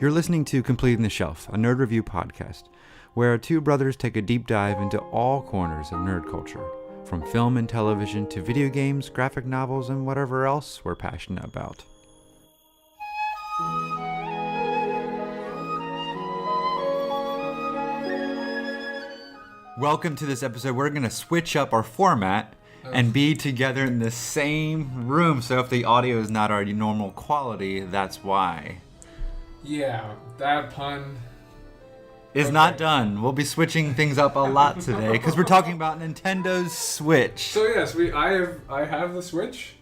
You're listening to Completing the Shelf, a nerd review podcast, where two brothers take a deep dive into all corners of nerd culture, from film and television to video games, graphic novels, and whatever else we're passionate about. Welcome to this episode. We're going to switch up our format and be together in the same room. So if the audio is not our normal quality, that's why. Yeah, that pun is not done. We'll be switching things up a lot today because we're talking about Nintendo's Switch. So yes, I have the Switch.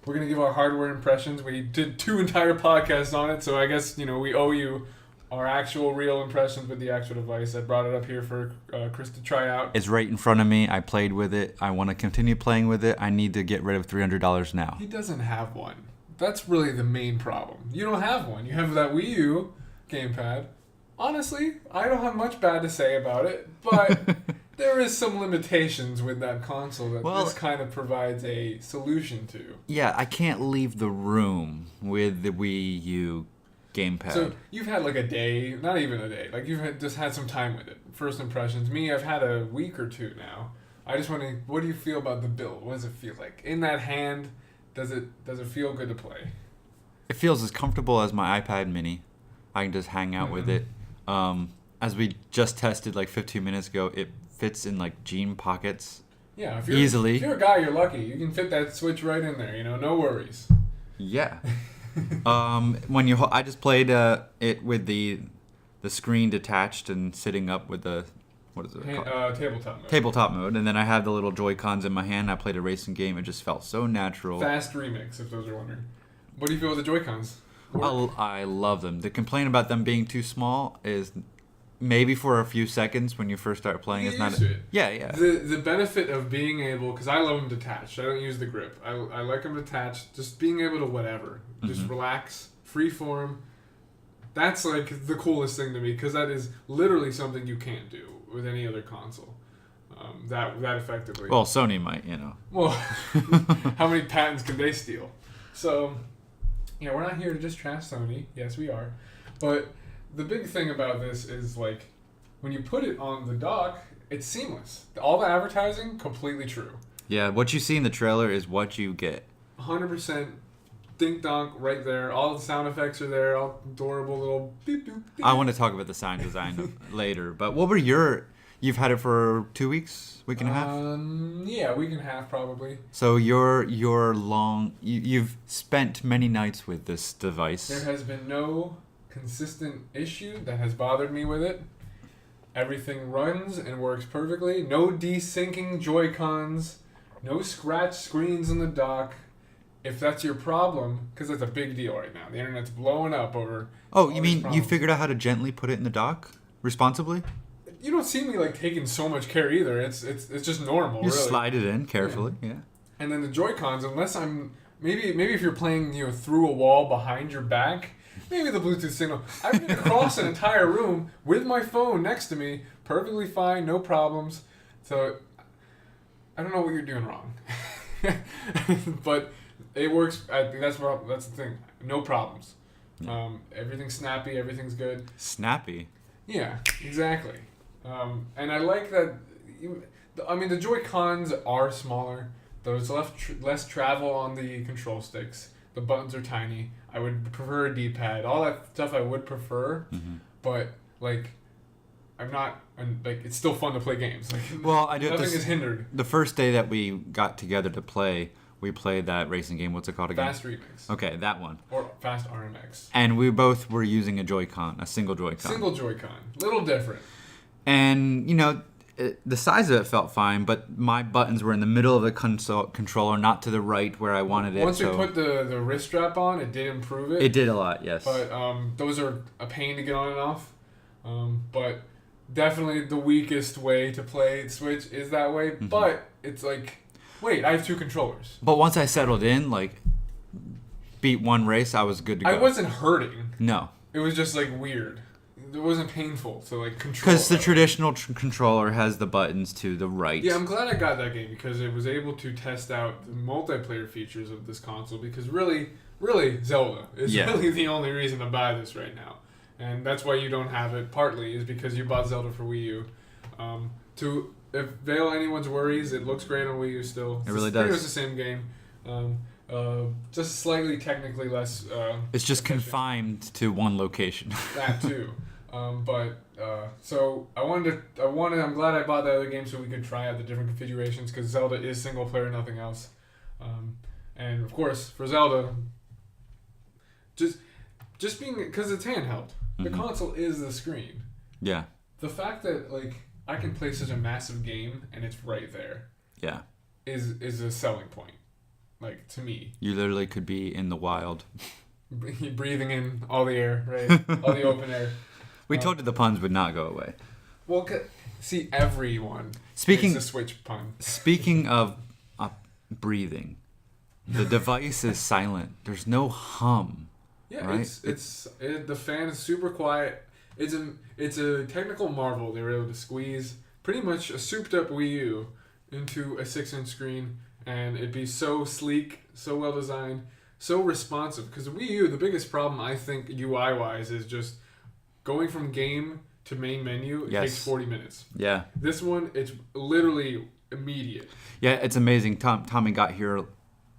We're gonna give our hardware impressions. We did 2 entire podcasts on it, so I guess we owe you our actual real impressions with the actual device. I brought it up here for Chris to try out. It's right in front of me. I played with it. I want to continue playing with it. I need to get rid of $300 now. He doesn't have one. That's really the main problem. You don't have one. You have that Wii U gamepad. Honestly, I don't have much bad to say about it, but there is some limitations with that console that this kind of provides a solution to. Yeah, I can't leave the room with the Wii U gamepad. So you've had like a day, not even a day, like just had some time with it. First impressions. Me, I've had a week or 2 now. I just want to, what do you feel about the build? What does it feel like? In that hand, does it feel good to play? It feels as comfortable as my iPad mini. I can just hang out with it. As we just tested like 15 minutes ago, it fits in like jean pockets. Yeah, easily. If you're a guy, you're lucky. You can fit that Switch right in there. No worries. Yeah. I just played it with the screen detached and sitting up with the tabletop mode. Tabletop mode, and then I have the little Joy-Cons in my hand. I played a racing game. It just felt so natural. Fast remix, if those are wondering. What do you feel with the Joy-Cons? I love them. The complaint about them being too small is maybe for a few seconds when you first start playing. It's not. Yeah. The benefit of being able, because I love them detached. I don't use the grip. I like them detached. Just being able to whatever, just relax, freeform. That's like the coolest thing to me because that is literally something you can't do with any other console. That effectively. Well, Sony might, Well, how many patents can they steal? So. Yeah, we're not here to just trash Sony. Yes, we are. But the big thing about this is, like, when you put it on the dock, it's seamless. All the advertising, completely true. Yeah, what you see in the trailer is what you get. 100% dink-donk right there. All the sound effects are there. All adorable little beep, doop, beep. I want to talk about the sound design later. But what were you've had it for 2 weeks? Week and a half? Yeah, week and a half probably. So you've spent many nights with this device. There has been no consistent issue that has bothered me with it. Everything runs and works perfectly. No desyncing Joy-Cons. No scratch screens in the dock. If that's your problem, because that's a big deal right now. The internet's blowing up over. Oh, you mean you figured out how to gently put it in the dock responsibly? You don't see me like taking so much care either. It's just normal. You really. Slide it in carefully, yeah. And then the Joy-Cons, unless I'm maybe if you're playing through a wall behind your back, maybe the Bluetooth signal. I've been across an entire room with my phone next to me, perfectly fine, no problems. So I don't know what you're doing wrong, but it works. I think that's the thing. No problems. Yeah. Everything's snappy. Everything's good. Snappy. Yeah, exactly. And I like that. The Joy-Cons are smaller. There's less travel on the control sticks. The buttons are tiny. I would prefer a D-pad. All that stuff I would prefer, but I'm not. It's still fun to play games. Nothing is hindered. The first day that we got together to play, we played that racing game. What's it called again? Fast Remix. Okay, that one. Or Fast RMX. And we both were using a Joy-Con, a single Joy-Con. Single Joy-Con. Little different. And, the size of it felt fine, but my buttons were in the middle of the controller, not to the right where I wanted it. Once we put the wrist strap on, it did improve it. It did a lot, yes. But those are a pain to get on and off. But definitely the weakest way to play Switch is that way. Mm-hmm. But it's like, wait, I have 2 controllers. But once I settled in, beat one race, I was good to go. I wasn't hurting. No. It was just weird. It wasn't painful to control. Because the traditional controller has the buttons to the right. Yeah, I'm glad I got that game because it was able to test out the multiplayer features of this console. Because really Zelda is really the only reason to buy this right now. And that's why you don't have it, partly, is because you bought Zelda for Wii U. To veil anyone's worries, it looks great on Wii U still. It really does. It was the same game. Just slightly technically less. It's just efficient. confined to one location. That too. So I'm glad I bought the other game so we could try out the different configurations, because Zelda is single player, nothing else. And of course, for Zelda, just being, because it's handheld, the console is the screen. Yeah. The fact that like I can play such a massive game and it's right there. Yeah. Is a selling point. Like, to me. You literally could be in the wild. Breathing in all the air, right? All the open air. We told you the puns would not go away. Well, see, everyone makes a Switch pun. Speaking of breathing, the device is silent. There's no hum. Yeah, right? The fan is super quiet. It's a technical marvel. They were able to squeeze pretty much a souped-up Wii U into a 6-inch screen, and it'd be so sleek, so well designed, so responsive. Because the Wii U, the biggest problem I think UI-wise is just going from game to main menu. It takes 40 minutes. Yeah. This one, it's literally immediate. Yeah, it's amazing. Tommy got here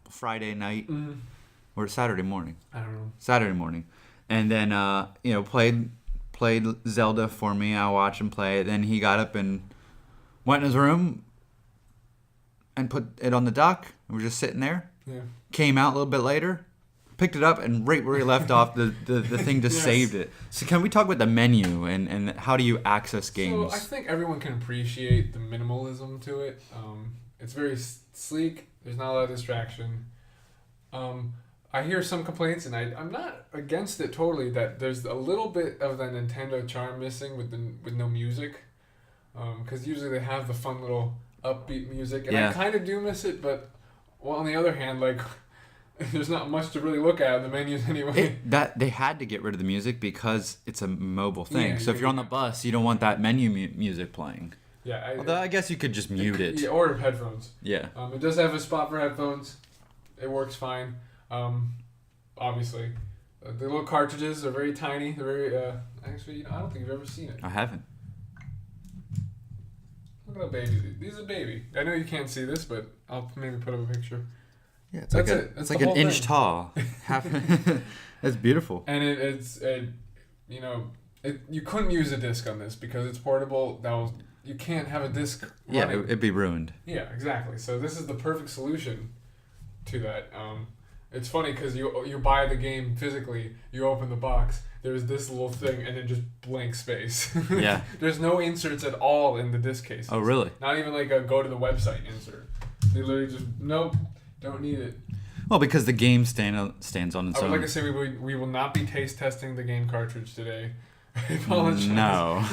Friday night or Saturday morning. I don't know. Saturday morning, and then played Zelda for me. I watched him play. Then he got up and went in his room and put it on the dock. We were just sitting there. Yeah. Came out a little bit later, picked it up, and right where he left off, the thing just saved it. So can we talk about the menu and how do you access games? So I think everyone can appreciate the minimalism to it. It's very sleek. There's not a lot of distraction. I hear some complaints, and I'm not against it totally, that there's a little bit of the Nintendo charm missing with no music. Because usually they have the fun little upbeat music, and I kind of do miss it, but on the other hand, like, there's not much to really look at in the menus anyway. They had to get rid of the music because it's a mobile thing. Yeah, so if you're on the bus, you don't want that menu music playing. Yeah. Although I guess you could just mute it. Yeah, or headphones. Yeah. It does have a spot for headphones. It works fine. Obviously, the little cartridges are very tiny. They're very actually, I don't think you've ever seen it. I haven't. Look at that baby. These are baby. I know you can't see this, but I'll maybe put up a picture. Yeah, it's it's like an inch tall. It's beautiful. And you couldn't use a disc on this because it's portable. You can't have a disc running. Yeah, it'd be ruined. Yeah, exactly. So this is the perfect solution to that. It's funny because you buy the game physically, you open the box, there's this little thing, and then just blank space. Yeah. There's no inserts at all in the disc cases. Oh, really? Not even like a go to the website insert. They literally just, nope, don't need it. Well, because the game stands on its I would own. like to say we will not be taste testing the game cartridge today. I apologize. No.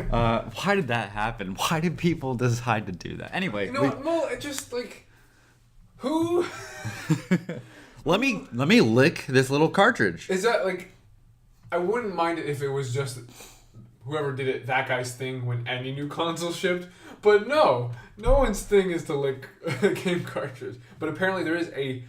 Why did that happen? Why did people decide to do that? Anyway. It just like... Who? Let me lick this little cartridge. Is that like? I wouldn't mind it if it was just whoever did it, that guy's thing when any new console shipped. But no one's thing is to lick a game cartridge. But apparently there is a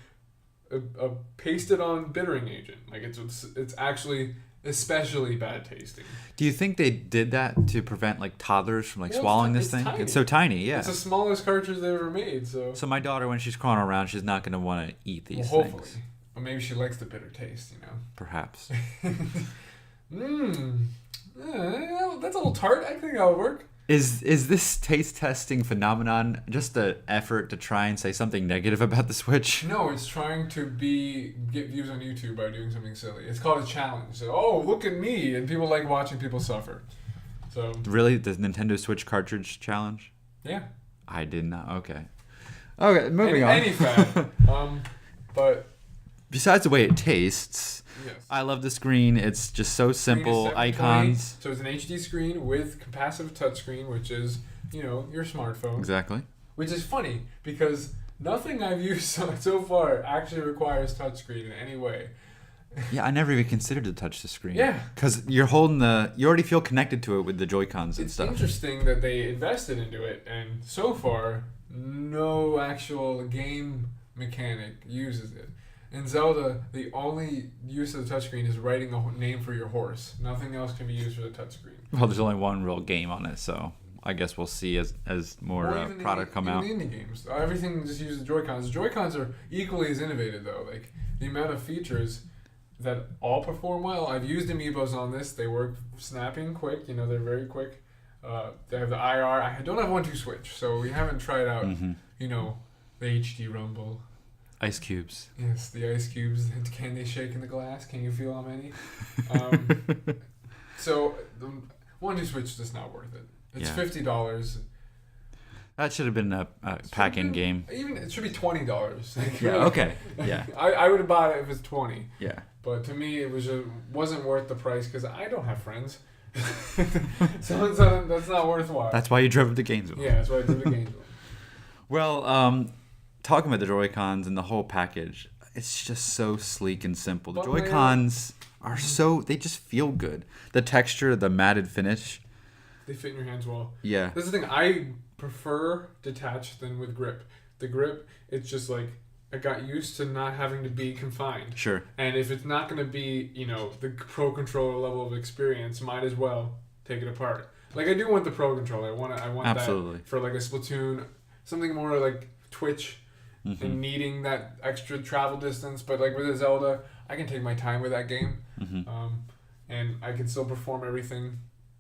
pasted on bittering agent. Like it's actually especially bad tasting. Do you think they did that to prevent like toddlers from swallowing this thing? Tiny. It's so tiny, yeah. It's the smallest cartridge they ever made, so. So my daughter, when she's crawling around, she's not going to want to eat these hopefully. things. Or maybe she likes the bitter taste, Perhaps. That's a little tart. I think that'll work. Is this taste testing phenomenon just an effort to try and say something negative about the Switch? No, it's trying to get views on YouTube by doing something silly. It's called a challenge. So, look at me, and people like watching people suffer. So really, the Nintendo Switch cartridge challenge? Yeah. I did not. Okay, moving on. Any fad. But besides the way it tastes, yes. I love the screen. It's just so simple. Icons. So it's an HD screen with capacitive touchscreen, which is, your smartphone. Exactly. Which is funny because nothing I've used so far actually requires touchscreen in any way. Yeah, I never even considered to touch the screen. Yeah. Because you're holding you already feel connected to it with the Joy-Cons and stuff. It's interesting that they invested into it, and so far, no actual game mechanic uses it. In Zelda, the only use of the touchscreen is writing a name for your horse. Nothing else can be used for the touchscreen. Well, there's only one real game on it, so I guess we'll see as more product come out. Even the indie games, everything just uses the Joy-Cons. The Joy-Cons are equally as innovative though. Like the amount of features that all perform well. I've used Amiibos on this. They work snapping quick. You know, they're very quick. They have the IR. I don't have 1-2 switch, so we haven't tried out. You know, the HD rumble. Ice cubes. Yes, the ice cubes. Can they shake in the glass? Can you feel how many? So the 1-2 switch is just not worth it. It's $50. That should have been a pack-in game. Even it should be $20. Yeah. Okay. Yeah. I would have bought it if it's $20. Yeah. But to me, it wasn't worth the price because I don't have friends. So that's not worthwhile. That's why you drove to Gainesville. Yeah, that's why I drove to Gainesville. Well, talking about the Joy-Cons and the whole package, it's just so sleek and simple. The Joy-Cons are they just feel good. The texture, the matted finish. They fit in your hands well. Yeah. That's the thing. I prefer detached than with grip. The grip, it's just like, I got used to not having to be confined. Sure. And if it's not going to be, you know, the pro controller level of experience, might as well take it apart. Like, I do want the pro controller. I want Absolutely. that for like a Splatoon, something more like Twitch and needing that extra travel distance. But like with a Zelda, I can take my time with that game. And I can still perform everything.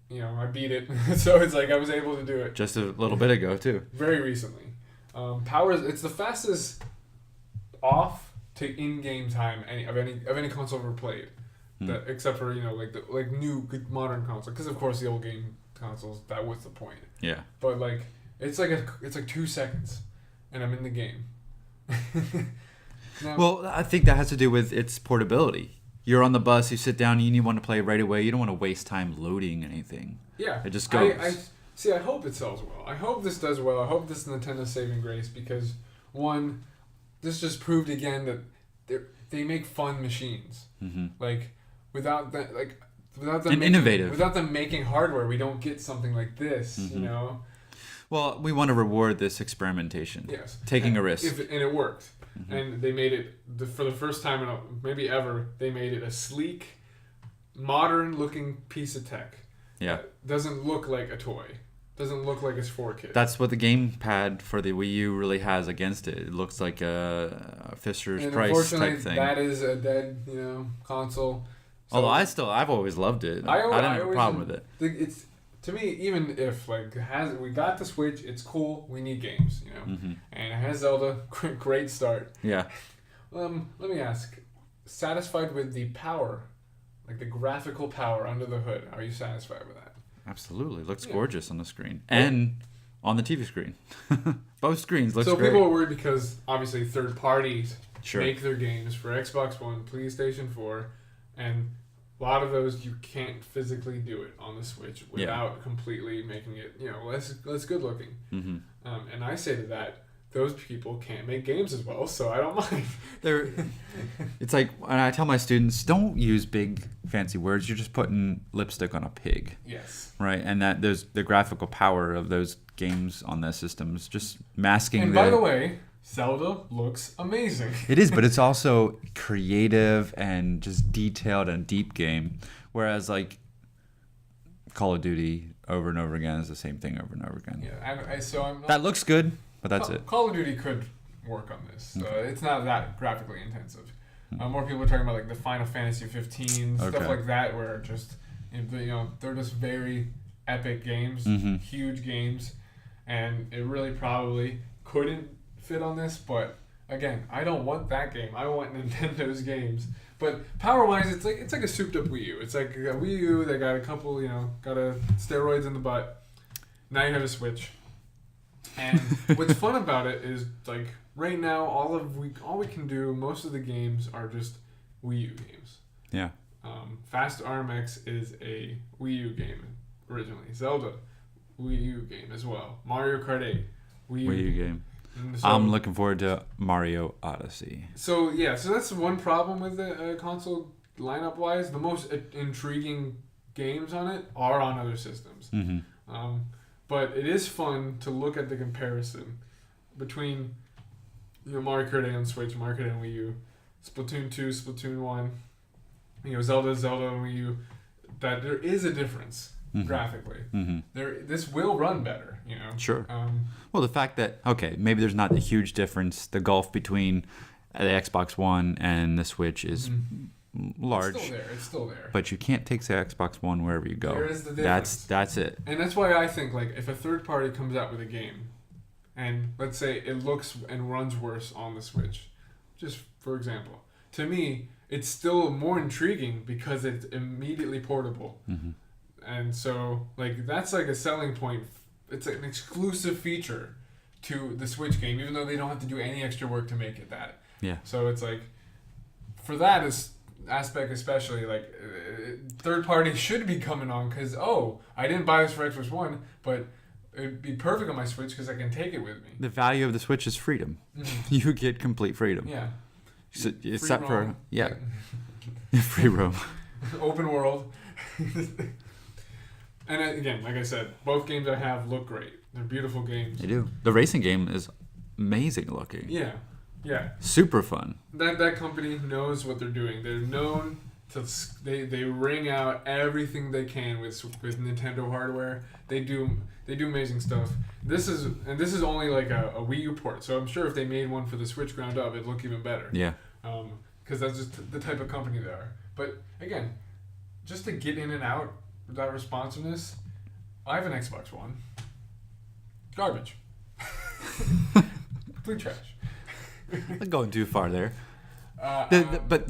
You know, I beat it. So it's like I was able to do it. Just a little bit ago, too. Very recently. It's the fastest off to in-game time of any console I've ever played. That, except for, you know, like new good modern console, because of course the old game consoles, that was the point. Yeah. But like it's like 2 seconds and I'm in the game. Now, well, I think that has to do with its portability. You're on the bus, you sit down, you want to play right away. You don't want to waste time loading anything. Yeah. It just goes. I hope it sells well. I hope this does well. I hope this is Nintendo's saving grace because, one, this just proved again that they make fun machines. Like, without them innovative. Without them making hardware, we don't get something like this, you know? Well, we want to reward this experimentation. Yes. Taking a risk. And it worked. And they made it, for the first time, maybe ever, they made it a sleek, modern-looking piece of tech. Yeah. That doesn't look like a toy. Doesn't look like it's for kids. That's what the gamepad for the Wii U really has against it. It looks like a Fisher's Price type thing. That is a dead, console. So although I've always loved it. I didn't have a problem with it. It's, to me, even if we got the Switch, it's cool. We need games, and it has Zelda. Great start. Yeah. Let me ask: satisfied with the power, like the graphical power under the hood? Are you satisfied with that? Absolutely, looks gorgeous on the screen and on the TV screen. Both screens look great. So people are worried because obviously third parties Sure. make their games for Xbox One, PlayStation 4, and a lot of those you can't physically do it on the Switch without completely making it, less good looking. Mm-hmm. And I say to that, those people can't make games as well, so I don't mind. It's like when I tell my students, don't use big fancy words. You're just putting lipstick on a pig. Yes. Right, and that there's the graphical power of those games on the systems just masking. And by the way, Zelda looks amazing. It is, but it's also creative and just detailed and deep game. Whereas like Call of Duty over and over again is the same thing over and over again. Yeah, I'm not, that looks good, but that's it. Call of Duty could work on this. It's not that graphically intensive. More people are talking about like the Final Fantasy 15 stuff like that, where just they're just very epic games, huge games, and it really probably couldn't fit on this. But again, I don't want that game. I want Nintendo's games. But power-wise, it's like a souped-up Wii U. It's like a Wii U. They got a couple, got a steroids in the butt. Now you have a Switch. And what's fun about it is like right now, all we can do, most of the games are just Wii U games. Yeah. Fast RMX is a Wii U game originally. Zelda, Wii U game as well. Mario Kart 8, Wii U game. So, I'm looking forward to Mario Odyssey. So that's one problem with the console lineup wise. The most intriguing games on it are on other systems. But it is fun to look at the comparison between Mario Kart 8 on Switch, Mario Kart 8 on Wii U, Splatoon 2, Splatoon 1, Zelda, Wii U, that there is a difference graphically. This will run better, Sure. Well, the fact that, okay, maybe there's not a huge difference. The gulf between the Xbox One and the Switch is large. It's still there. But you can't take the Xbox One wherever you go. There is the difference. That's it. And that's why I think, like, if a third party comes out with a game, and let's say it looks and runs worse on the Switch, just for example, to me, it's still more intriguing because it's immediately portable. And so, like, that's like a selling point. It's an exclusive feature to the Switch game, even though they don't have to do any extra work to make it that. Yeah. So it's like, for that aspect especially, like, third party should be coming on because, I didn't buy this for Xbox One, but it'd be perfect on my Switch because I can take it with me. The value of the Switch is freedom. You get complete freedom. Yeah. So, except for yeah. Free roam. Open world. And again, like I said, both games I have look great. They're beautiful games. They do. The racing game is amazing looking. Yeah. Super fun. That company knows what they're doing. They're known to they wring out everything they can with Nintendo hardware. They do amazing stuff. This is only like a Wii U port. So I'm sure if they made one for the Switch ground up, it'd look even better. Yeah. Because that's just the type of company they are. But again, just to get in and out with that responsiveness, I have an Xbox One. Garbage. Complete trash. I'm going too far there. But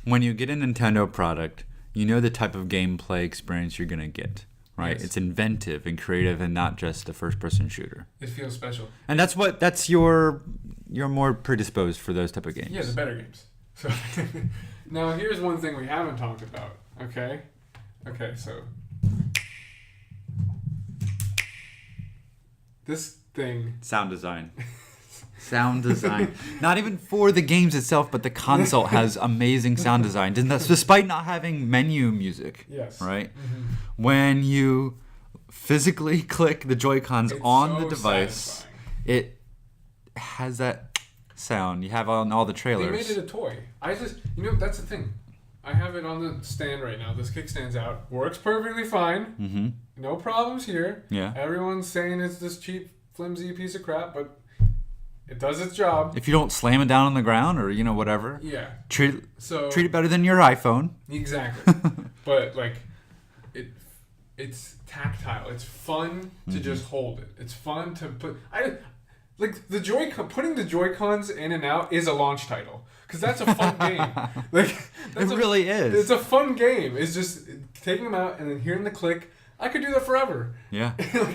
when you get a Nintendo product, you know the type of gameplay experience you're gonna get, right? Yes. It's inventive and creative, and not just a first-person shooter. It feels special. And that's you're more predisposed for those type of games. Yeah, the better games. So now here's one thing we haven't talked about. Okay, so this thing. Sound design. Not even for the games itself, but the console has amazing sound design, despite not having menu music. Yes. Right? When you physically click the Joy-Cons on the device, satisfying. It has that sound you have on all the trailers. They made it a toy. That's the thing. I have it on the stand right now. This kickstand's out. Works perfectly fine. No problems here. Yeah. Everyone's saying it's this cheap, flimsy piece of crap, but it does its job. If you don't slam it down on the ground or whatever. Yeah. Treat it better than your iPhone. Exactly. But like, it's tactile. It's fun to just hold it. It's fun to put. Putting the Joy-Cons in and out is a launch title because that's a fun game. It really is. It's a fun game. It's just taking them out and then hearing the click. I could do that forever. Yeah.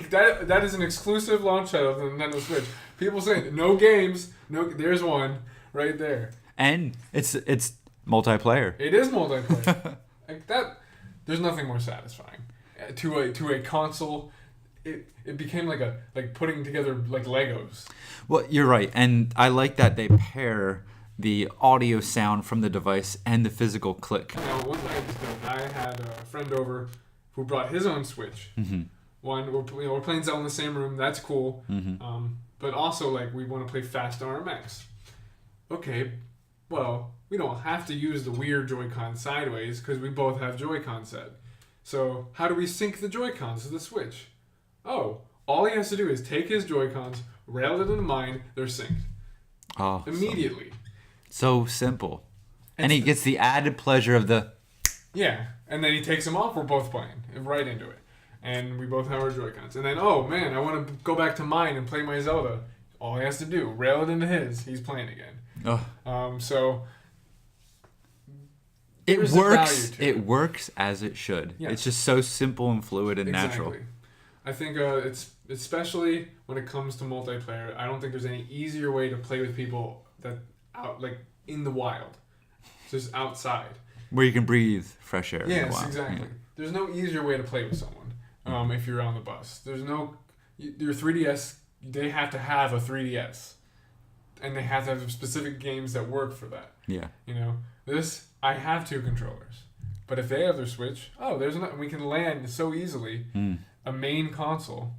That is an exclusive launch title of the Nintendo Switch. People saying no games. No, there's one right there. And it's multiplayer. It is multiplayer. Like that. There's nothing more satisfying to a console. It became like putting together like Legos. Well, you're right, and I like that they pair the audio sound from the device and the physical click. Now, one thing I had a friend over who brought his own Switch. One, we're playing Zelda in the same room. That's cool. But also, like, we want to play Fast RMX. Okay, well, we don't have to use the weird Joy-Con sideways because we both have Joy-Con set. So how do we sync the Joy-Cons to the Switch? Oh, all he has to do is take his Joy-Cons, rail it into mine, they're synced. Oh, immediately. So simple. And he gets the added pleasure of the... Yeah, and then he takes them off, we're both playing, right into it. And we both have our Joy-Cons. And then, oh man, I want to go back to mine and play my Zelda. All he has to do, rail it into his, he's playing again. So... It works. It works as it should. Yes. It's just so simple and fluid and natural. I think it's especially when it comes to multiplayer. I don't think there's any easier way to play with people that out like in the wild, just outside where you can breathe fresh air. Yes, in the wild. Exactly. Yeah. There's no easier way to play with someone if you're on the bus. There's no your 3DS. They have to have a 3DS, and they have to have specific games that work for that. Yeah. This. I have 2 controllers, but if they have their Switch, we can land so easily a main console.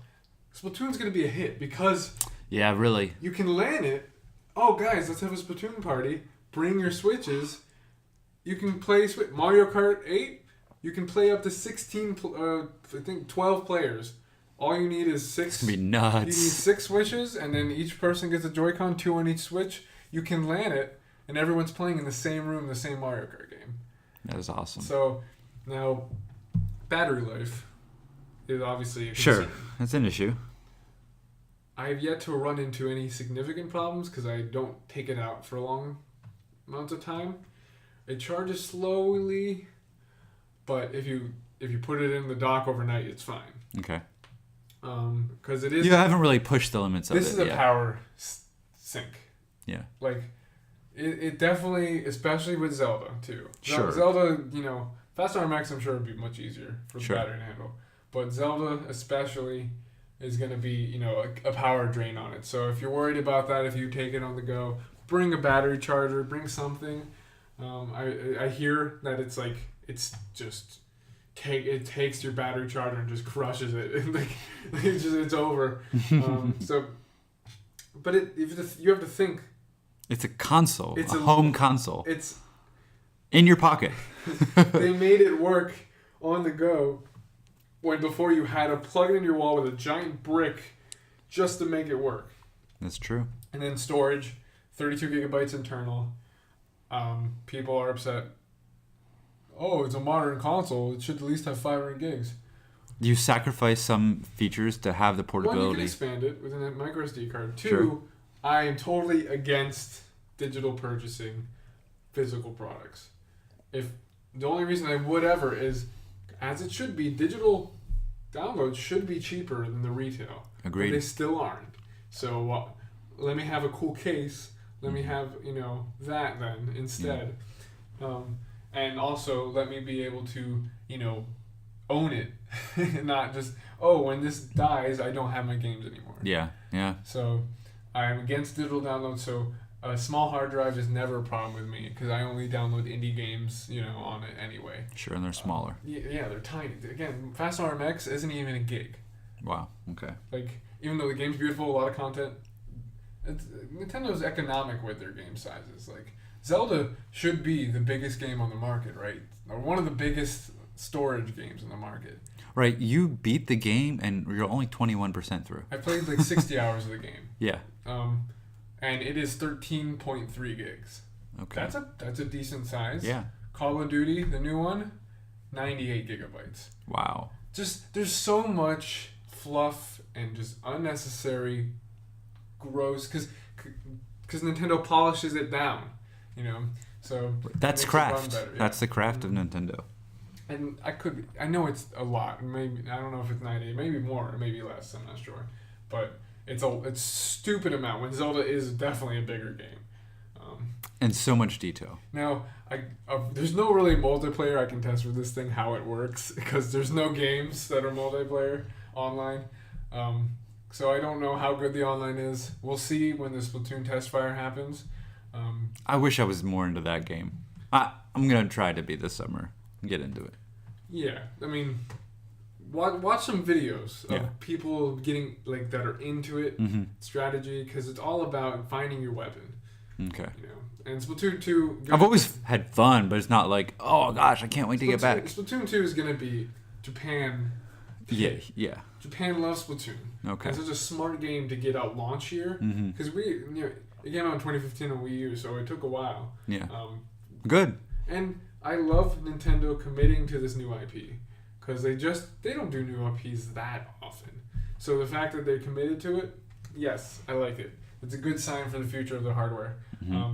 Splatoon's going to be a hit because really, you can land it. Oh, guys, let's have a Splatoon party. bring your Switches. You can play Mario Kart 8. You can play up to 16, I think 12 players. All you need is 6. It's gonna be nuts. You need 6 Switches, and then each person gets a Joy-Con, 2 on each Switch. You can LAN it, and everyone's playing in the same room, the same Mario Kart game. That is awesome. So, now, battery life is obviously a concern. Sure, that's an issue. I have yet to run into any significant problems because I don't take it out for long amounts of time. It charges slowly, but if you put it in the dock overnight, it's fine. Okay. Because it is. You haven't really pushed the limits of it. This is a yet. power sink. Yeah. Like, it definitely, especially with Zelda too. Sure. Zelda, Fast RMX, I'm sure would be much easier for the Sure. battery to handle, but Zelda especially is going to be, a power drain on it. So if you're worried about that, if you take it on the go, bring a battery charger, bring something. I hear that it's like it's just. It takes your battery charger and just crushes it. It's over. But you have to think. It's a console. It's a home console. It's in your pocket. They made it work on the go before you had to plug it into your wall with a giant brick just to make it work. That's true. And then storage, 32 gigabytes internal. People are upset. Oh, it's a modern console. It should at least have 500 gigs. You sacrifice some features to have the portability. One, you can expand it with a micro SD card. 2, Sure. I am totally against digital purchasing physical products. If the only reason I would ever is, as it should be, digital downloads should be cheaper than the retail. Agreed. But they still aren't. So let me have a cool case. Let me have that then instead. Yeah. And also, let me be able to, own it. Not just, when this dies, I don't have my games anymore. Yeah, yeah. So, I'm against digital download, so a small hard drive is never a problem with me, because I only download indie games, on it anyway. Sure, and they're smaller. Yeah, they're tiny. Again, Fast RMX isn't even a gig. Wow, okay. Like, even though the game's beautiful, a lot of content, Nintendo's economic with their game sizes. Like, Zelda should be the biggest game on the market, right? Or one of the biggest storage games on the market. Right, you beat the game and you're only 21% through. I played like 60 hours of the game. Yeah. And it is 13.3 gigs. Okay. That's a decent size. Yeah. Call of Duty, the new one, 98 gigabytes. Wow. Just there's so much fluff and just unnecessary gross because Nintendo polishes it down. So that's craft. Yeah. That's the craft of Nintendo. And I know it's a lot. Maybe I don't know if it's 90, maybe more, maybe less. I'm not sure, but it's a stupid amount. When Zelda is definitely a bigger game. And so much detail. Now, there's no really multiplayer I can test with this thing how it works because there's no games that are multiplayer online. So I don't know how good the online is. We'll see when the Splatoon test fire happens. I wish I was more into that game. I'm going to try to be this summer and get into it. Yeah, I mean, watch some videos of people getting, that are into it, strategy, because it's all about finding your weapon. Okay. And Splatoon 2... I've always had fun, but it's not like, oh gosh, I can't wait to get back. Splatoon 2 is going to be Japan. Yeah. Japan loves Splatoon. Okay. It's such a smart game to get out launch year. Because it came out in 2015 on Wii U, so it took a while. Yeah. Good. And I love Nintendo committing to this new IP. Because they don't do new IPs that often. So the fact that they committed to it, yes, I like it. It's a good sign for the future of the hardware.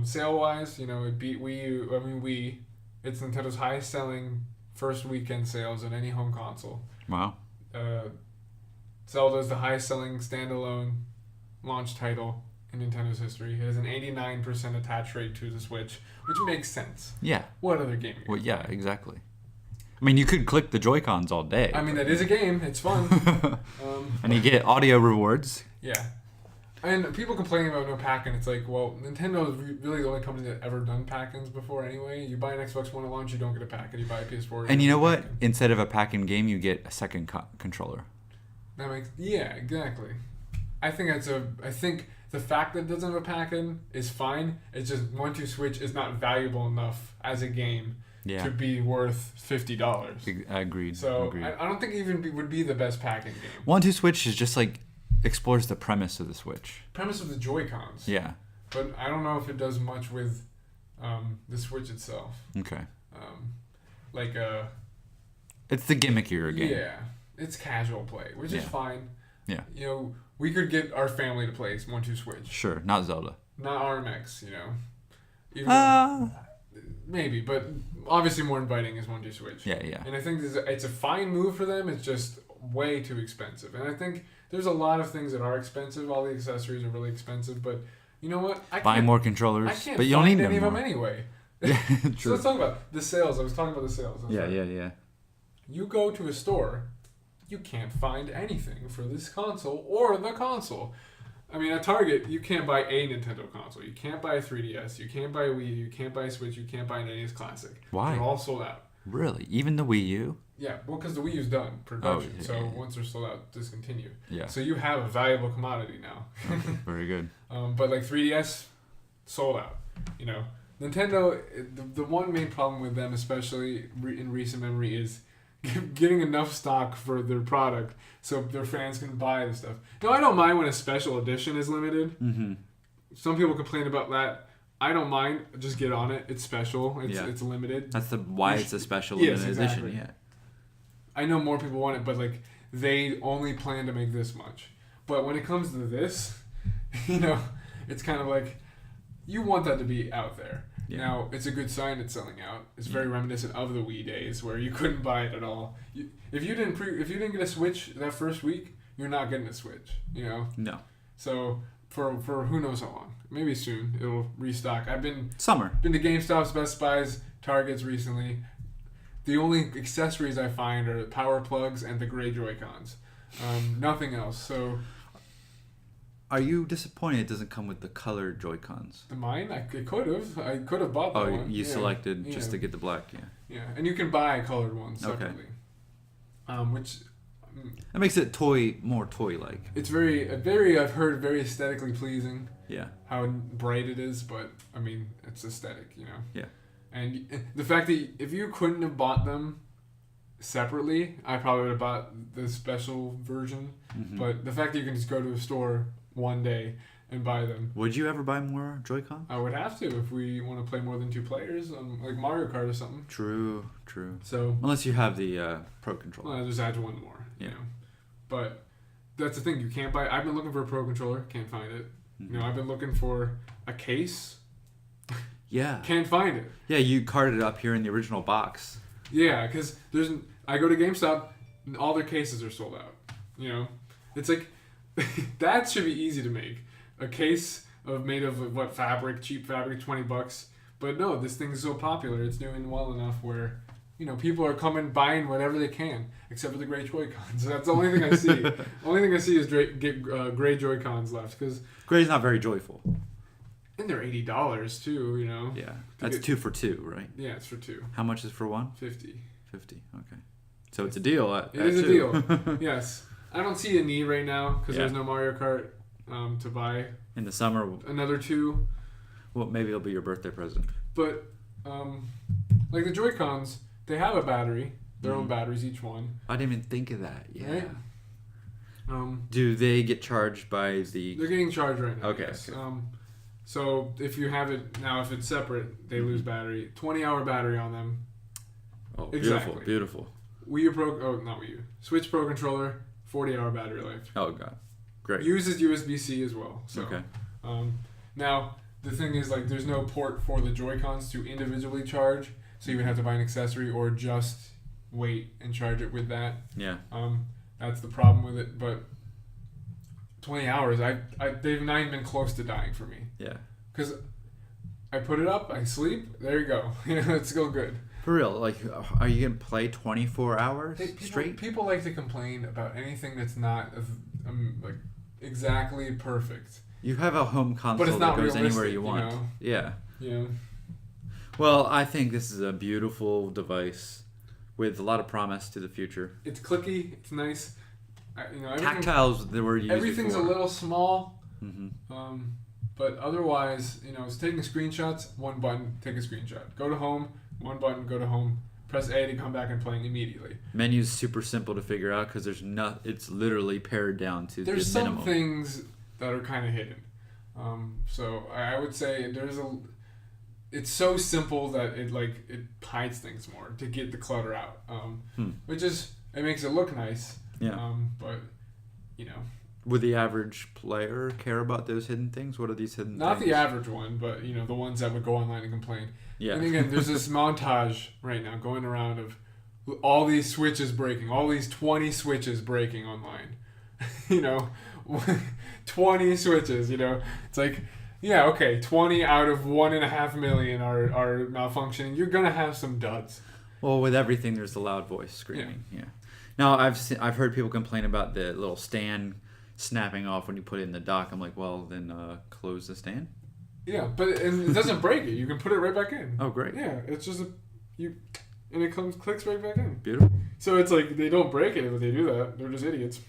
Sale-wise, it beat Wii. It's Nintendo's highest selling first weekend sales in any home console. Wow. Zelda is the highest selling standalone launch title in Nintendo's history. It has an 89% attach rate to the Switch, which makes sense. Yeah. What other game? Well, yeah, exactly. I mean, you could click the Joy-Cons all day. I mean, that is a game. It's fun. And you get audio rewards. Yeah. And people complaining about no pack-in. It's like, well, Nintendo is really the only company that ever done pack-ins before anyway. You buy an Xbox One at launch, you don't get a pack-in. You buy a PS4. And you know what? Instead of a pack-in game, you get a second controller. Yeah, exactly. I think the fact that it doesn't have a pack-in is fine. It's just 1-2 Switch is not valuable enough as a game to be worth $50. Agreed. So Agreed. I don't think it even would be the best pack-in game. 1-2 Switch is just like explores the premise of the Switch. Premise of the Joy-Cons. Yeah. But I don't know if it does much with the Switch itself. Okay. It's the gimmicker game. Yeah. It's casual play, which is fine. Yeah. You know, we could get our family to play 1-2 Switch. Sure, not Zelda. Not RMX, you know. Even maybe, but obviously more inviting is 1-2 Switch. Yeah, yeah. And I think it's a fine move for them. It's just way too expensive. And I think there's a lot of things that are expensive. All the accessories are really expensive, but you know what? Buy more controllers. I can't but you don't need any them of them anyway. Yeah, So true. let's talk about the sales. I was talking about the sales. Yeah. You go to a store, you can't find anything for this console or the console. I mean, at Target, you can't buy a Nintendo console. You can't buy a 3DS. You can't buy a Wii U. You can't buy a Switch. You can't buy an NES Classic. Why? They're all sold out. Really? Even the Wii U? Yeah, well, because the Wii U's done production. Oh, yeah, so yeah. once they're sold out, discontinued. Yeah. So you have a valuable commodity now. Okay, very good. But like 3DS, sold out. You know, Nintendo. The one main problem with them, especially in recent memory, is getting enough stock for their product so their fans can buy the stuff. Now, I don't mind when a special edition is limited. Mm-hmm. Some people complain about that. I don't mind. Just get on it. It's special. It's limited. That's why it's a special Yes, limited exactly. edition. Yeah. I know more people want it, but like they only plan to make this much. But when it comes to this, you know, it's kind of like you want that to be out there. Yeah. Now, it's a good sign it's selling out. It's very reminiscent of the Wii days where you couldn't buy it at all. If you didn't get a Switch that first week, you're not getting a Switch, you know? No. So, for who knows how long. Maybe soon it'll restock. I've been to GameStop's, Best Buy's, Target's recently. The only accessories I find are power plugs and the gray Joy-Cons. Nothing else. So, are you disappointed it doesn't come with the colored Joy-Cons? Mine? I could have. I could have bought that one. Oh, you selected just to get the black, yeah. Yeah, and you can buy colored ones separately. Okay. Which... That makes it more toy-like. It's I've heard, very aesthetically pleasing. Yeah. How bright it is, but, I mean, it's aesthetic, you know? Yeah. And the fact that if you couldn't have bought them separately, I probably would have bought the special version. Mm-hmm. But the fact that you can just go to a store one day and buy them. Would you ever buy more Joy-Cons? I would have to if we want to play more than 2 players, like Mario Kart or something. True. So unless you have the Pro Controller. Well, just add one more. Yeah. You know? But that's the thing. You can't buy... I've been looking for a Pro Controller. Can't find it. Mm-hmm. You know, I've been looking for a case. Yeah. Can't find it. Yeah, you carded it up here in the original box. Yeah, because I go to GameStop, and all their cases are sold out. You know? It's like... that should be easy to make. A case made of what fabric? Cheap fabric, $20. But no, this thing is so popular. It's doing well enough where, you know, people are coming buying whatever they can, except for the gray Joy-Cons. So that's the only thing I see. Only thing I see is gray Joy-Cons left because gray's not very joyful. And they're $80 too. You know. Yeah, that's 2 for 2, right? Yeah, it's for 2. How much is for 1? $50. Okay, so it's a deal. It is a deal. Yes. I don't see a need right now because there's no Mario Kart to buy. In the summer. Another 2. Well, maybe it'll be your birthday present. But, like the Joy-Cons, they have a battery. Their own batteries, each one. I didn't even think of that. Yeah. Right? Do they get charged by the... They're getting charged right now. Okay. Yes. So if you have it... Now, if it's separate, they lose battery. 20-hour battery on them. Oh, exactly. Beautiful. Wii U Pro... Oh, not Wii U. Switch Pro Controller, 40-hour battery life. Oh, God. Great. Uses USB-C as well. So, okay. Now, the thing is, like, there's no port for the Joy-Cons to individually charge, so you would have to buy an accessory or just wait and charge it with that. Yeah. That's the problem with it, but 20 hours, they've not even been close to dying for me. Yeah. Because I put it up, I sleep, there you go. It's still good. For real, like, are you going to play 24 hours straight? People like to complain about anything that's not like exactly perfect. You have a home console that goes anywhere you want. You know? Yeah. Yeah. Well, I think this is a beautiful device with a lot of promise to the future. It's clicky. It's nice. Tactile's the word you use. Everything's a little small, But otherwise, it's taking screenshots, one button, take a screenshot. Go to home, one button, go to home. Press A to come back and playing immediately. Menu's super simple to figure out because it's literally pared down to there's the minimum. Some things that are kind of hidden. So I would say it's so simple that it hides things more to get the clutter out. Which is, it makes it look nice. Yeah. But would the average player care about those hidden things? What are these hidden things? Not the average one, but the ones that would go online and complain. Yeah. And again, there's this montage right now going around of all these switches breaking, all these 20 switches breaking online. 20 switches, It's like, yeah, okay, 20 out of 1.5 million are malfunctioning. You're going to have some duds. Well, with everything, there's the loud voice screaming. Yeah. Now, I've heard people complain about the little stand snapping off when you put it in the dock. I'm like, well, then close the stand. Yeah, but it doesn't break it. You can put it right back in. Oh, great. Yeah, it's just and it clicks right back in. Beautiful. So it's like they don't break it if they do that. They're just idiots.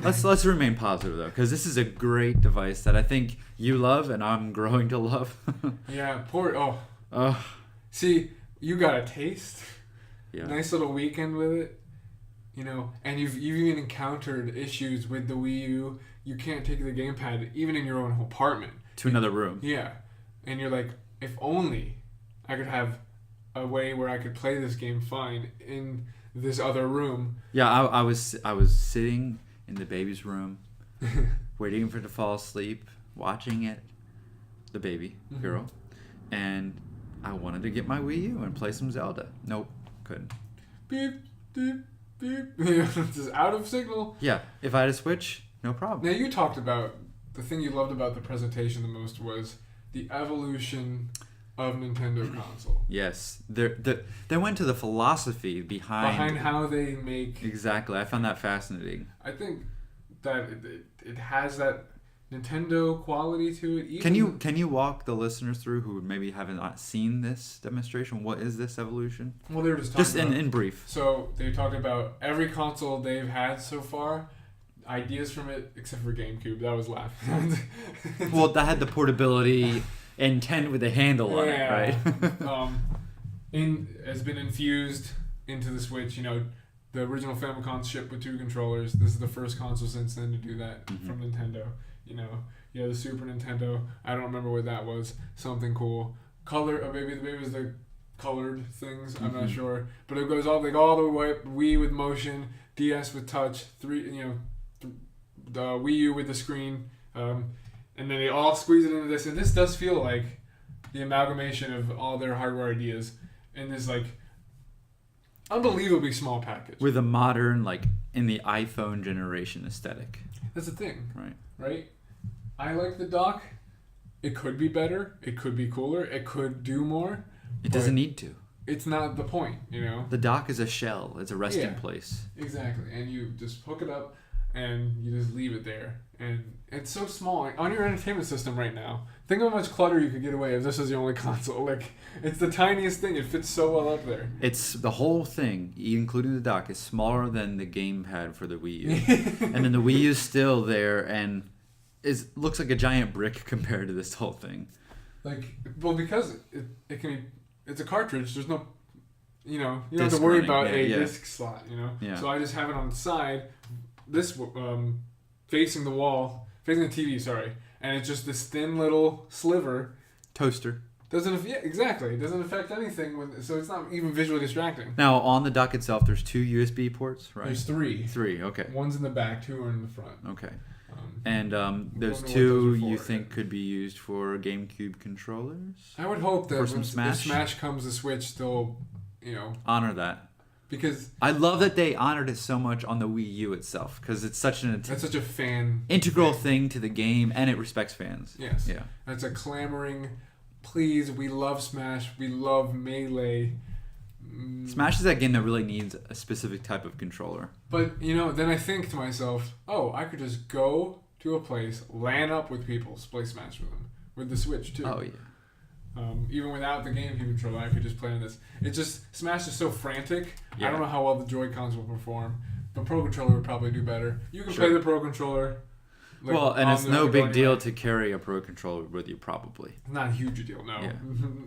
Let's remain positive though, because this is a great device that I think you love and I'm growing to love. Yeah, see, you got a taste. Yeah. Nice little weekend with it. And you've even encountered issues with the Wii U. You can't take the gamepad even in your own apartment to another room. Yeah, and you're like, if only I could have a way where I could play this game fine in this other room. Yeah, I was sitting in the baby's room, waiting for it to fall asleep, watching it, the baby girl, and I wanted to get my Wii U and play some Zelda. Nope, couldn't. Beep, beep, beep. Just out of signal. Yeah, if I had a Switch, no problem. Now you talked about the thing you loved about the presentation the most was the evolution of Nintendo console. Yes, they went to the philosophy behind how they make. Exactly, I found that fascinating. I think that it has that Nintendo quality to it. Can you walk the listeners through who maybe haven't seen this demonstration? What is this evolution? Well, they were just talking in brief. So they talked about every console they've had so far. Ideas from it, except for GameCube. That was laughing. Well, that had the portability intent with the handle on it, right? Has been infused into the Switch. The original Famicom shipped with 2 controllers. This is the first console since then to do that from Nintendo. The Super Nintendo. I don't remember what that was. Something cool. Color. Maybe it was the colored things. I'm not sure. But it goes all the way up. Wii with motion, DS with touch, the Wii U with the screen, and then they all squeeze it into this. And this does feel like the amalgamation of all their hardware ideas in this unbelievably small package with a modern in the iPhone generation aesthetic. That's the thing, right? I like the dock. It could be better. It could be cooler. It could do more. It doesn't need to. It's not the point, The dock is a shell. It's a resting place. Exactly, and you just hook it up and you just leave it there. And it's so small. On your entertainment system right now, think of how much clutter you could get away if this was the only console. It's the tiniest thing. It fits so well up there. It's the whole thing, including the dock, is smaller than the gamepad for the Wii U. And then the Wii U's still there and looks like a giant brick compared to this whole thing. Because it can be, it's a cartridge. There's no, you don't have to worry about a disc slot, Yeah. So I just have it on the side, this facing the wall, facing the TV, sorry. And it's just this thin little sliver. Toaster. Exactly. It doesn't affect anything, so it's not even visually distracting. Now, on the dock itself, there's 2 USB ports, right? There's 3. 3, okay. One's in the back, 2 are in the front. Okay. And those 2 you think could be used for GameCube controllers? I would hope that when Smash comes to Switch, they'll, honor that. Because I love that they honored it so much on the Wii U itself, because it's such that's such a fan integral thing to the game, and it respects fans. Yes. Yeah. It's a clamoring, please, we love Smash, we love Melee. Smash is that game that really needs a specific type of controller. But, then I think to myself, I could just go to a place, LAN up with people, play Smash with them. With the Switch, too. Oh, yeah. Even without the GameCube controller, I could just play on this. It's just, Smash is so frantic. Yeah. I don't know how well the Joy-Cons will perform, but Pro Controller would probably do better. You can play the Pro Controller. Like, well, and it's no big deal line. to carry a Pro Controller with you, probably. Not a huge deal, no. Yeah.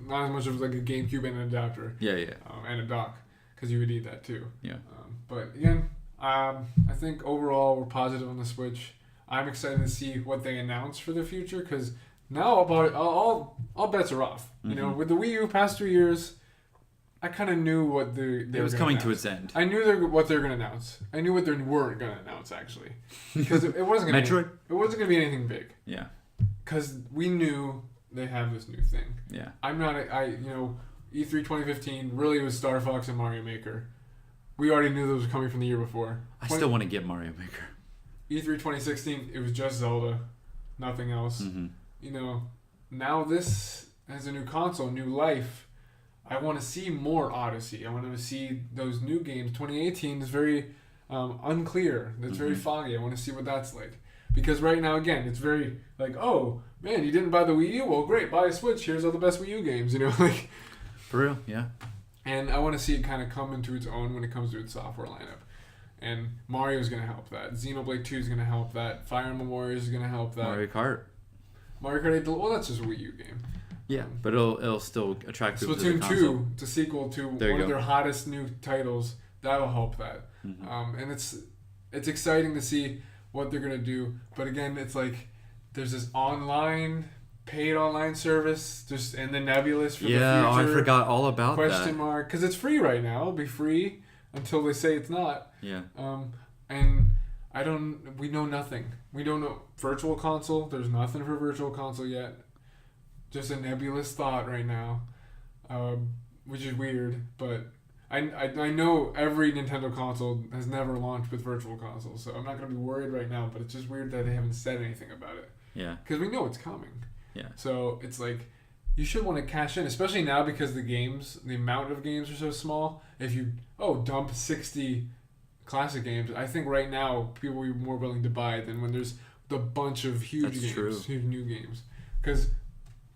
Not as much as like a GameCube and an adapter. Yeah. And a dock, because you would need that too. Yeah. But again, I think overall we're positive on the Switch. I'm excited to see what they announce for the future, because now all bets are off. You know, with the Wii U past 2 years, I kind of knew what they was were coming announce. to its end. I knew what they were going to announce. I knew what they weren't going to announce, actually, because it wasn't going to Metroid. It wasn't going to be anything big. Yeah. Because we knew they have this new thing. Yeah. I'm not. E3 2015 really was Star Fox and Mario Maker. We already knew those were coming from the year before. I still want to get Mario Maker. E3 2016, it was just Zelda, nothing else. You know, now this has a new console, new life. I want to see more Odyssey. I want to see those new games. 2018 is very unclear. It's very foggy. I want to see what that's like. Because right now, again, it's very like, oh, man, you didn't buy the Wii U? Well, great, buy a Switch. Here's all the best Wii U games, you know? like. For real, yeah. And I want to see it kind of come into its own when it comes to its software lineup. And Mario's going to help that. Xenoblade 2 is going to help that. Fire Emblem Warriors is going to help that. Mario Kart 8, well, that's just a Wii U game. Yeah, but it'll still attract people to the Splatoon console. 2, the sequel to one go. of their hottest new titles, that'll help that. And it's exciting to see what they're going to do. But again, it's like there's this paid online service, just and the Nebulous for the future. Yeah, I forgot all about question that. mark, because it's free right now. It'll be free until they say it's not. Yeah. And we know nothing. We don't know Virtual Console. There's nothing for Virtual Console yet. Just a nebulous thought right now, which is weird. But I know every Nintendo console has never launched with Virtual Console, so I'm not gonna be worried right now. But it's just weird that they haven't said anything about it. Yeah. Because we know it's coming. Yeah. So it's like you should want to cash in, especially now because the amount of games are so small. If you dump 60 classic games, I think right now people will be more willing to buy than when there's the bunch of huge huge new games. Because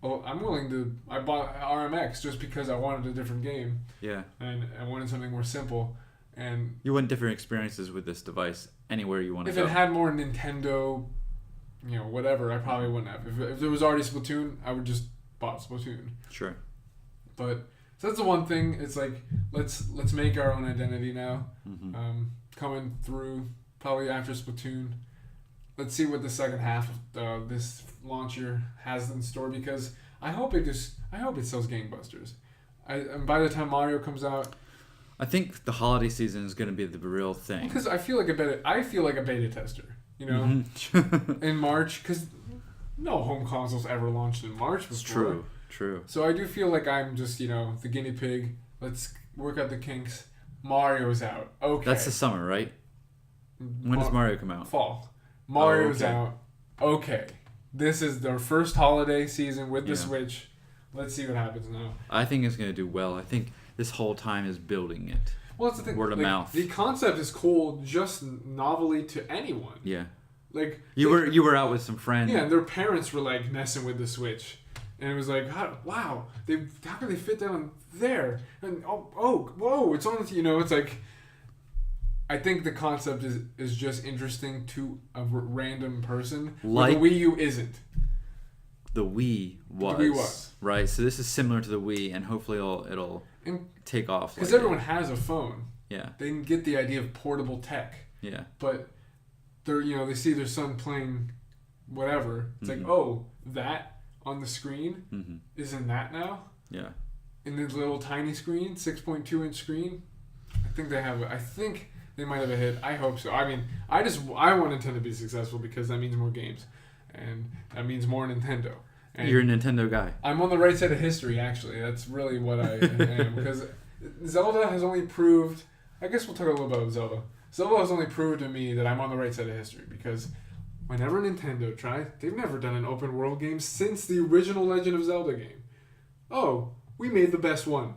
I'm willing to. I bought RMX just because I wanted a different game. Yeah. And I wanted something more simple. And you want different experiences with this device anywhere you want to go. If it had more Nintendo, whatever, I probably wouldn't have. If there was already Splatoon, I would just bought Splatoon. Sure. But so that's the one thing. It's like let's make our own identity now. Coming through probably after Splatoon. Let's see what the second half of this launch year has in store, because I hope it sells gangbusters. And by the time Mario comes out, I think the holiday season is going to be the real thing. Because I feel like a beta tester, in March, because no home consoles ever launched in March before. It's true. So I do feel like I'm just the guinea pig. Let's work out the kinks. Mario's out. Okay. That's the summer, right? When does Mario come out? Fall. Mario's out. Okay. This is their first holiday season with the Switch. Let's see what happens now. I think it's going to do well. I think this whole time is building it. Well, that's the thing. Word of mouth. The concept is cool, just novelty to anyone. Yeah. Like you were out with some friends. Yeah, and their parents were like messing with the Switch, and it was like, wow, how can they fit that on there? And whoa, it's on. It's like. I think the concept is just interesting to a random person. Like the Wii U isn't. The Wii was. Right, so this is similar to the Wii, and hopefully it'll take off. Because everyone has a phone. Yeah. They can get the idea of portable tech. Yeah. But they see their son playing whatever. It's like, that on the screen isn't that now? Yeah. In the little tiny screen, 6.2-inch screen. I think they might have a hit. I hope so. I mean, I want Nintendo to be successful because that means more games, and that means more Nintendo. And you're a Nintendo guy. I'm on the right side of history, actually. That's really what I am, because Zelda has only proved. I guess we'll talk a little about Zelda. Zelda has only proved to me that I'm on the right side of history, because whenever Nintendo tries, they've never done an open world game since the original Legend of Zelda game. Oh, we made the best one.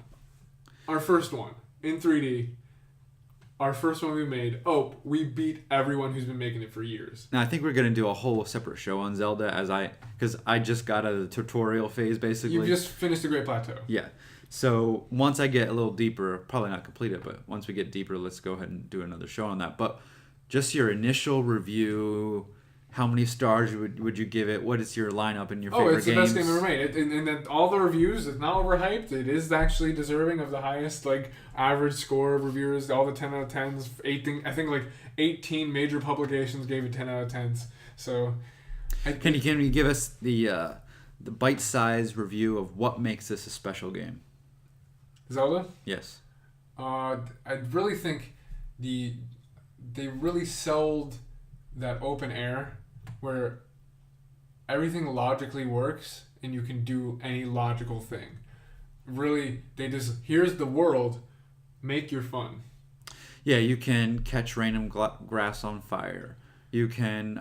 Our first one in 3D. Our first one we made. Oh, we beat everyone who's been making it for years. Now I think we're gonna do a whole separate show on Zelda because I just got out of the tutorial phase basically. You just finished the Great Plateau. Yeah. So once I get a little deeper, probably not complete it, but once we get deeper, let's go ahead and do another show on that. But just your initial review, How many stars would you give it? What is your lineup and your Oh, favorite it's the games? best game ever made. And then all the reviews, it's not overhyped. It is actually deserving of the highest like average score of reviewers. All the 10 out of 10s. I think like 18 major publications gave it 10 out of 10s. So, Can you give us the bite-sized review of what makes this a special game? Zelda? Yes. I really think they really sold that open air where everything logically works and you can do any logical thing. Really, they just, here's the world, make your fun. Yeah, you can catch random grass on fire. You can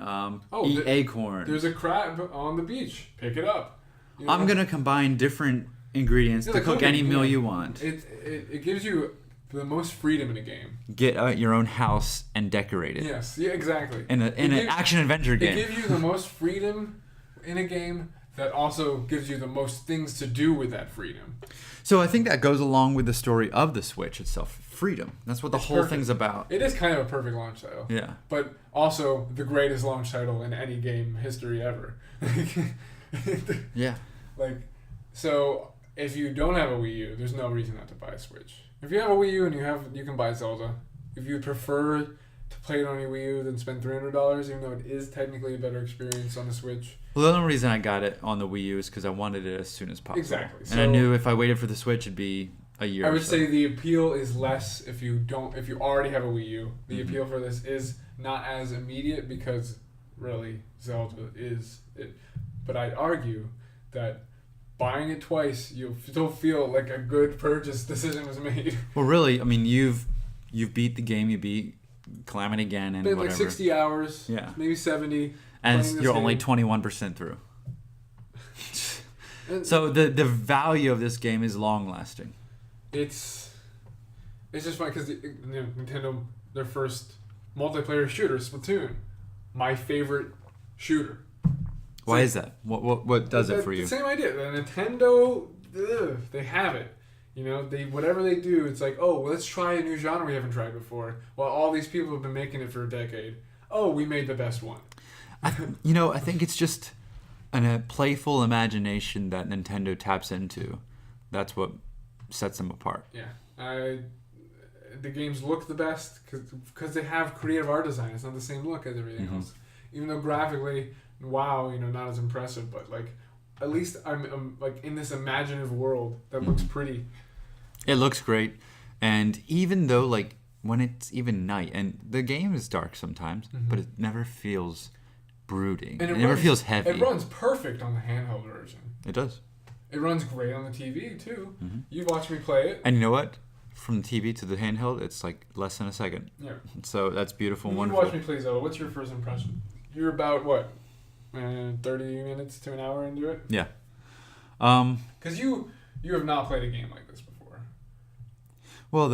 eat acorns. There's a crab on the beach. Pick it up. You know? I'm going to combine different ingredients to cook any meal you want. It gives you the most freedom in a game. Get your own house and decorate it. Yes, yeah, exactly. In an action-adventure game. It gives you the most freedom in a game that also gives you the most things to do with that freedom. So I think that goes along with the story of the Switch itself. Freedom. That's what the whole thing's about. It is kind of a perfect launch title. Yeah. But also the greatest launch title in any game history ever. Yeah. Like, so if you don't have a Wii U, there's no reason not to buy a Switch. If you have a Wii U and you can buy Zelda. If you prefer to play it on your Wii U than spend $300, even though it is technically a better experience on the Switch. Well, the only reason I got it on the Wii U is because I wanted it as soon as possible. Exactly. And I knew if I waited for the Switch, it'd be a year. I would say the appeal is less if you already have a Wii U. The appeal for this is not as immediate because really Zelda is it. But I'd argue that buying it twice, you'll still feel like a good purchase decision was made. Well, really, I mean, you've beat the game. You beat Calamity Ganon and Been whatever. like 60 hours. Yeah. Maybe 70. And you're only 21% through. So the value of this game is long lasting. It's just fun because Nintendo, their first multiplayer shooter, Splatoon, my favorite shooter. Why is that? What does it for you? Same idea. The Nintendo, they have it. You know, whatever they do, it's like, oh, let's try a new genre we haven't tried before. Well, all these people have been making it for a decade. Oh, we made the best one. I think it's just a playful imagination that Nintendo taps into. That's what sets them apart. Yeah. The games look the best because they have creative art design. It's not the same look as everything else. Even though graphically, wow, not as impressive, but like at least I'm like in this imaginative world that looks pretty. It looks great, and even though like when it's even night and the game is dark sometimes, but it never feels brooding. And it never feels heavy. It runs perfect on the handheld version. It does. It runs great on the TV too. You watch me play it. And you know what? From the TV to the handheld, it's like less than a second. Yeah. So that's beautiful and you wonderful. Watch me play Zelda. What's your first impression? You're about what? 30 minutes to an hour into it? Yeah. Because you have not played a game like this before. Well,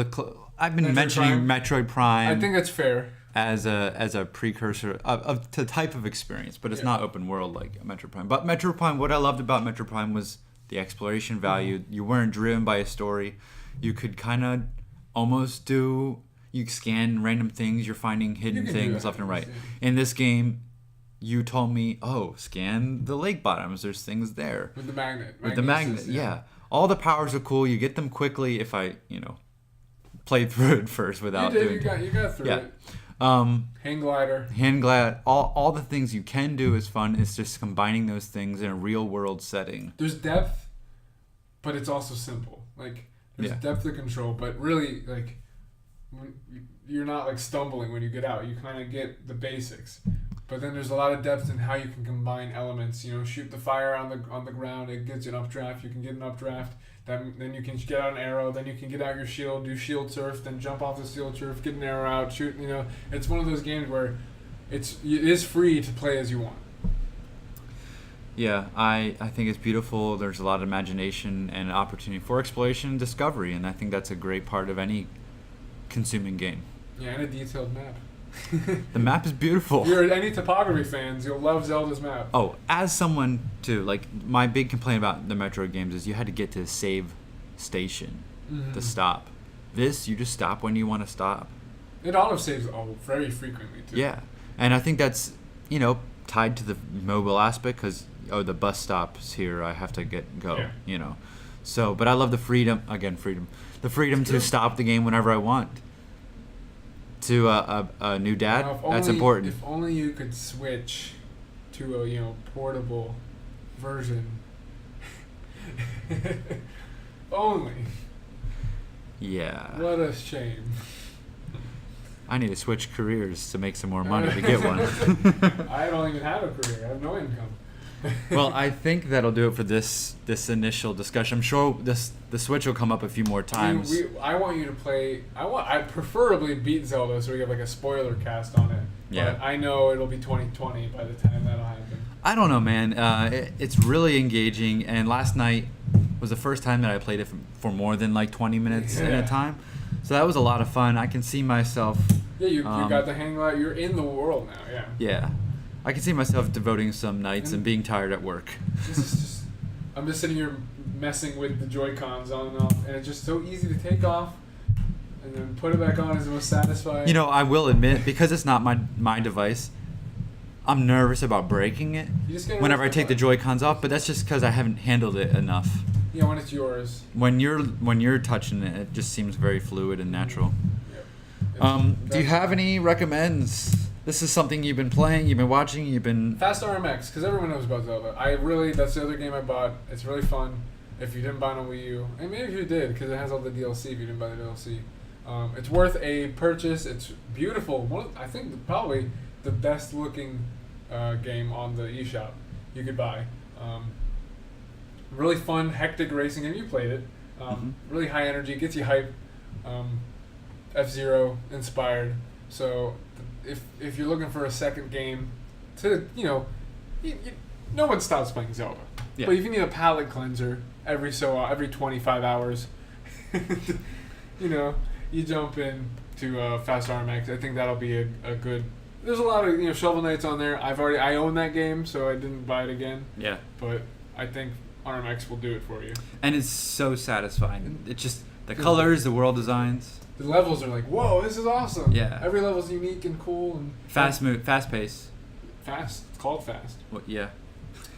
I've been mentioning Metroid Prime. I think that's fair. As a precursor of the type of experience, but it's not open world like Metroid Prime. But Metroid Prime, what I loved about Metroid Prime was the exploration value. You weren't driven by a story. You could kind of almost you scan random things. You're finding hidden things left and right. In this game, you told me, scan the lake bottoms. There's things there. With the magnet. With the magnet, yeah. All the powers are cool. You get them quickly if I, played through it first without doing it. You got through it. Hand glider. All the things you can do is fun. It's just combining those things in a real world setting. There's depth, but it's also simple. Like there's depth of control, but really like you're not like stumbling when you get out. You kind of get the basics. But then there's a lot of depth in how you can combine elements. Shoot the fire on the ground. It gives you an updraft. You can get an updraft. Then you can get out an arrow. Then you can get out your shield, do shield surf, then jump off the shield surf, get an arrow out, shoot. It's one of those games where it is free to play as you want. Yeah, I think it's beautiful. There's a lot of imagination and opportunity for exploration and discovery, and I think that's a great part of any consuming game. Yeah, and a detailed map. The map is beautiful. If you're any topography fans, you'll love Zelda's map. Oh, as someone too, like my big complaint about the Metroid games is you had to get to a save station to stop. This, you just stop when you want to stop. It auto saves very frequently too. Yeah, and I think that's tied to the mobile aspect because the bus stops here, I have to go. Yeah. You know, so but I love the freedom to stop the game whenever I want. To a new dad, that's important. If only you could switch to a portable version. Only. Yeah. What a shame. I need to switch careers to make some more money to get one. I don't even have a career. I have no income. Well, I think that'll do it for this initial discussion. I'm sure the Switch will come up a few more times. I want you to play. I preferably beat Zelda, so we have like a spoiler cast on it. Yeah. But I know it'll be 2020 by the time that'll happen. I don't know, man. It's really engaging, and last night was the first time that I played it for more than like 20 minutes at a time. So that was a lot of fun. I can see myself. Yeah, you got the hang of it. You're in the world now. Yeah. Yeah. I can see myself devoting some nights and being tired at work. I'm just sitting here messing with the Joy-Cons on and off, and it's just so easy to take off and then put it back on is the most satisfying. You know, I will admit, because it's not my device, I'm nervous about breaking it whenever I take the Joy-Cons off, but that's just because I haven't handled it enough. Yeah, when it's yours. When you're touching it, it just seems very fluid and natural. Yep. Do you have any recommends? This is something you've been playing, you've been watching, you've been... Fast RMX, because everyone knows about Zelda. That's the other game I bought. It's really fun. If you didn't buy it on Wii U, and maybe if you did, because it has all the DLC if you didn't buy the DLC. It's worth a purchase. It's beautiful. I think probably the best looking game on the eShop you could buy. Really fun, hectic racing game. You played it. Really high energy, gets you hype. F-Zero inspired. So if you're looking for a second game to, no one stops playing Zelda. Yeah. But if you need a palate cleanser every 25 hours, you jump in to Fast RMX. I think that'll be a good. There's a lot of Shovel Knights on there. I own that game, so I didn't buy it again. Yeah. But I think RMX will do it for you. And it's so satisfying. It's just the colors, the world designs. The levels are like, whoa, this is awesome. Yeah. Every level's unique and cool and fast pace. Fast. It's called fast. Well, yeah.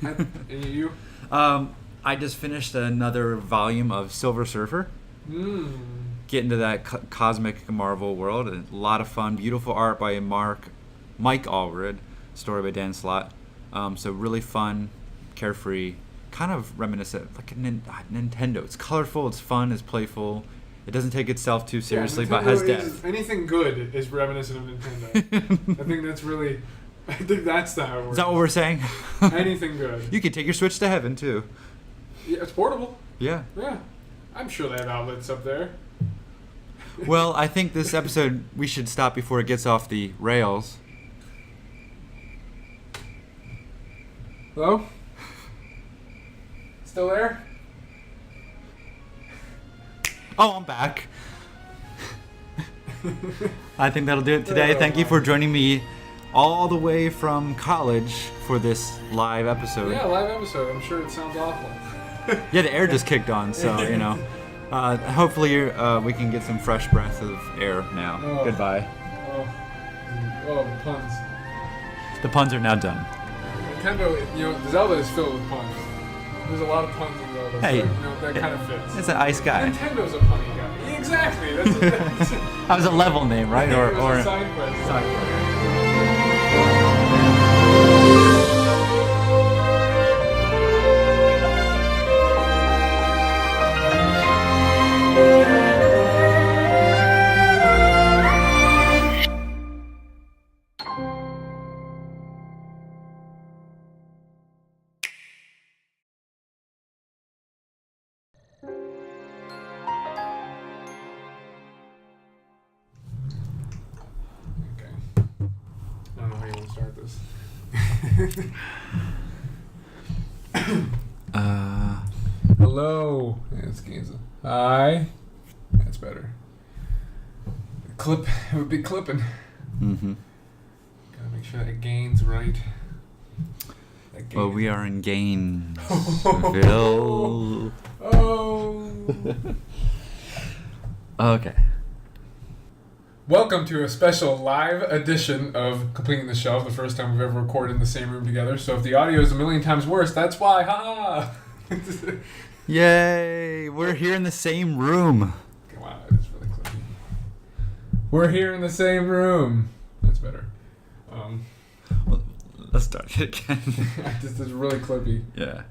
And you? I just finished another volume of Silver Surfer. Get into that cosmic Marvel world. A lot of fun. Beautiful art by Mike Allred. Story by Dan Slott. So really fun, carefree, kind of reminiscent like a Nintendo. It's colorful. It's fun. It's playful. It doesn't take itself too seriously, but has depth. Anything good is reminiscent of Nintendo. I think that's how it works. Is that what we're saying? Anything good. You can take your Switch to heaven, too. Yeah, it's portable. Yeah. Yeah. I'm sure they have outlets up there. Well, I think this episode, we should stop before it gets off the rails. Hello? Still there? Oh, I'm back. I think that'll do it today. Thank you for joining me all the way from college for this live episode. Yeah, live episode. I'm sure it sounds awful. Yeah, the air just kicked on, so, hopefully we can get some fresh breath of air now. Oh. Goodbye. Oh, the puns. The puns are now done. Nintendo, Zelda is filled with puns. There's a lot of puns in Zelda. Hey, so, that kind of fits. It's an ice guy. Nintendo's a punny guy. Exactly. That was a level name, right? It was a side quest. Side quest. Hello. Yeah, it's Gainza. Hi. That's better. It would be clipping. Mm-hmm. Gotta make sure that gain's right. Well, we are in Gainesville. Oh. Okay. Welcome to a special live edition of Completing the Shelf, the first time we've ever recorded in the same room together. So if the audio is a million times worse, that's why. Ha! Yay! We're here in the same room. Wow, that's really clippy. We're here in the same room. That's better. Well, let's start it again. This is really clippy. Yeah.